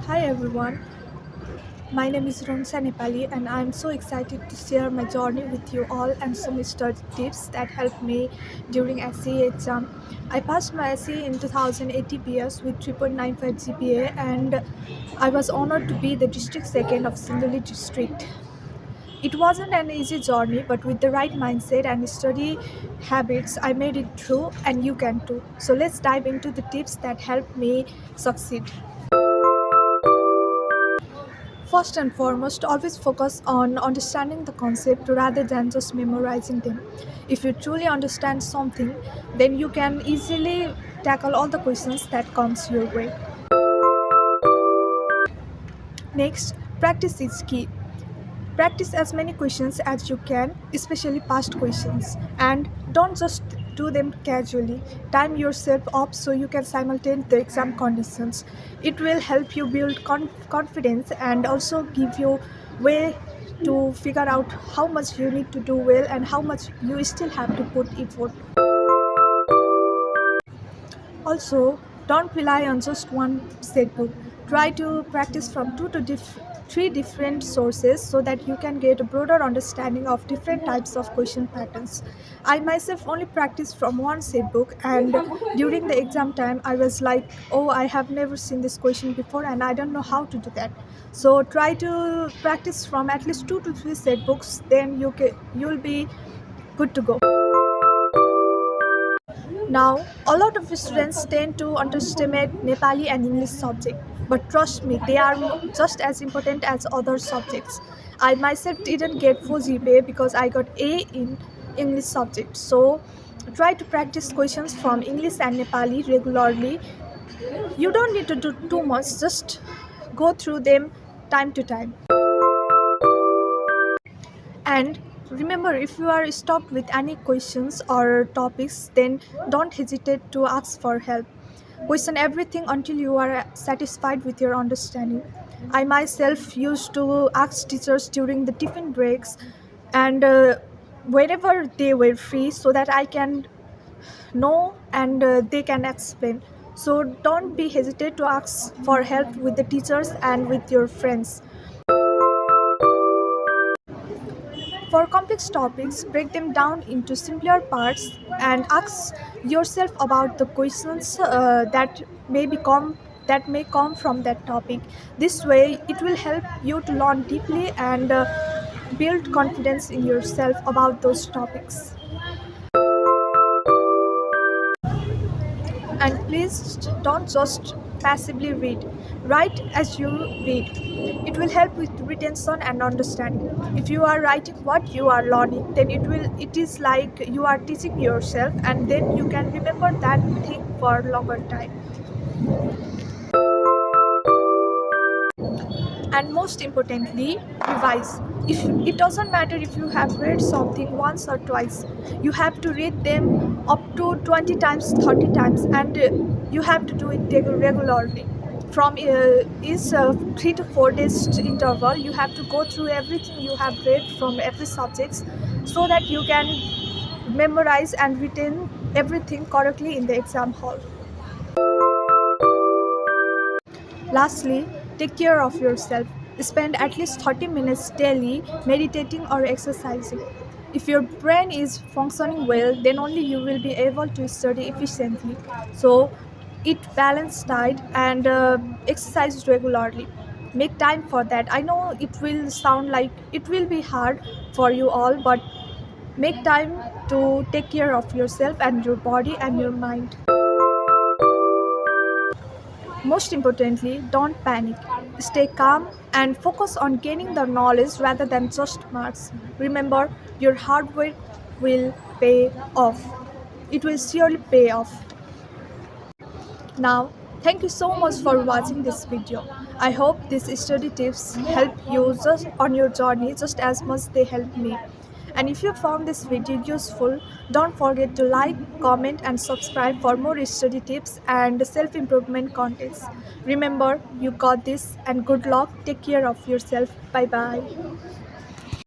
Hi everyone, my name is Ronsa Nepali and I am so excited to share my journey with you all and some study tips that helped me during SCA exam. I passed my SCA in 2080 PS with 3.95 GPA and I was honored to be the district second of Sinduli district. It wasn't an easy journey, but with the right mindset and study habits, I made it through and you can too. So let's dive into the tips that helped me succeed. First and foremost, always focus on understanding the concept rather than just memorizing them. If you truly understand something, then you can easily tackle all the questions that comes your way. Next, practice is key. Practice as many questions as you can, especially past questions, and don't just do them casually. Time yourself up so you can simultaneous the exam conditions. It will help you build confidence and also give you way to figure out how much you need to do well and how much you still have to put effort. Also, don't rely on just one set book. Try to practice from three different sources so that you can get a broader understanding of different types of question patterns. I myself only practiced from one set book, and during the exam time, I was like, "Oh, I have never seen this question before, and I don't know how to do that." So try to practice from at least 2 to 3 set books. Then you'll be good to go. Now, a lot of students tend to underestimate Nepali and English subject, but trust me, they are just as important as other subjects. I myself didn't get full GPA because I got A in English subject. So, try to practice questions from English and Nepali regularly. You don't need to do too much, just go through them time to time. And remember, if you are stuck with any questions or topics, then don't hesitate to ask for help. Question everything until you are satisfied with your understanding. I myself used to ask teachers during the tiffin breaks and whenever they were free so that I can know and they can explain. So don't be hesitate to ask for help with the teachers and with your friends. For complex topics, break them down into simpler parts and ask yourself about the questions that may come from that topic. This way, it will help you to learn deeply and build confidence in yourself about those topics. And please don't just passively read. Write as you read. It will help with retention and understanding. If you are writing what you are learning, then it is like you are teaching yourself and then you can remember that thing for longer time. And most importantly, revise. If it doesn't matter if you have read something once or twice, you have to read them up to 20 times, 30 times, and you have to do it regularly. From each 3 to 4 days interval, you have to go through everything you have read from every subject so that you can memorize and retain everything correctly in the exam hall. Lastly, take care of yourself. Spend at least 30 minutes daily meditating or exercising. If your brain is functioning well, then only you will be able to study efficiently. So, eat balanced diet and exercise regularly. Make time for that. I know it will sound like it will be hard for you all, but make time to take care of yourself and your body and your mind. Most importantly, don't panic. Stay calm and focus on gaining the knowledge rather than just marks. Remember, your hard work will pay off. It will surely pay off. Now, thank you so much for watching this video. I hope these study tips help you just on your journey just as much they helped me. And if you found this video useful, don't forget to like, comment and subscribe for more study tips and self-improvement contents. Remember, you got this and good luck. Take care of yourself. Bye bye.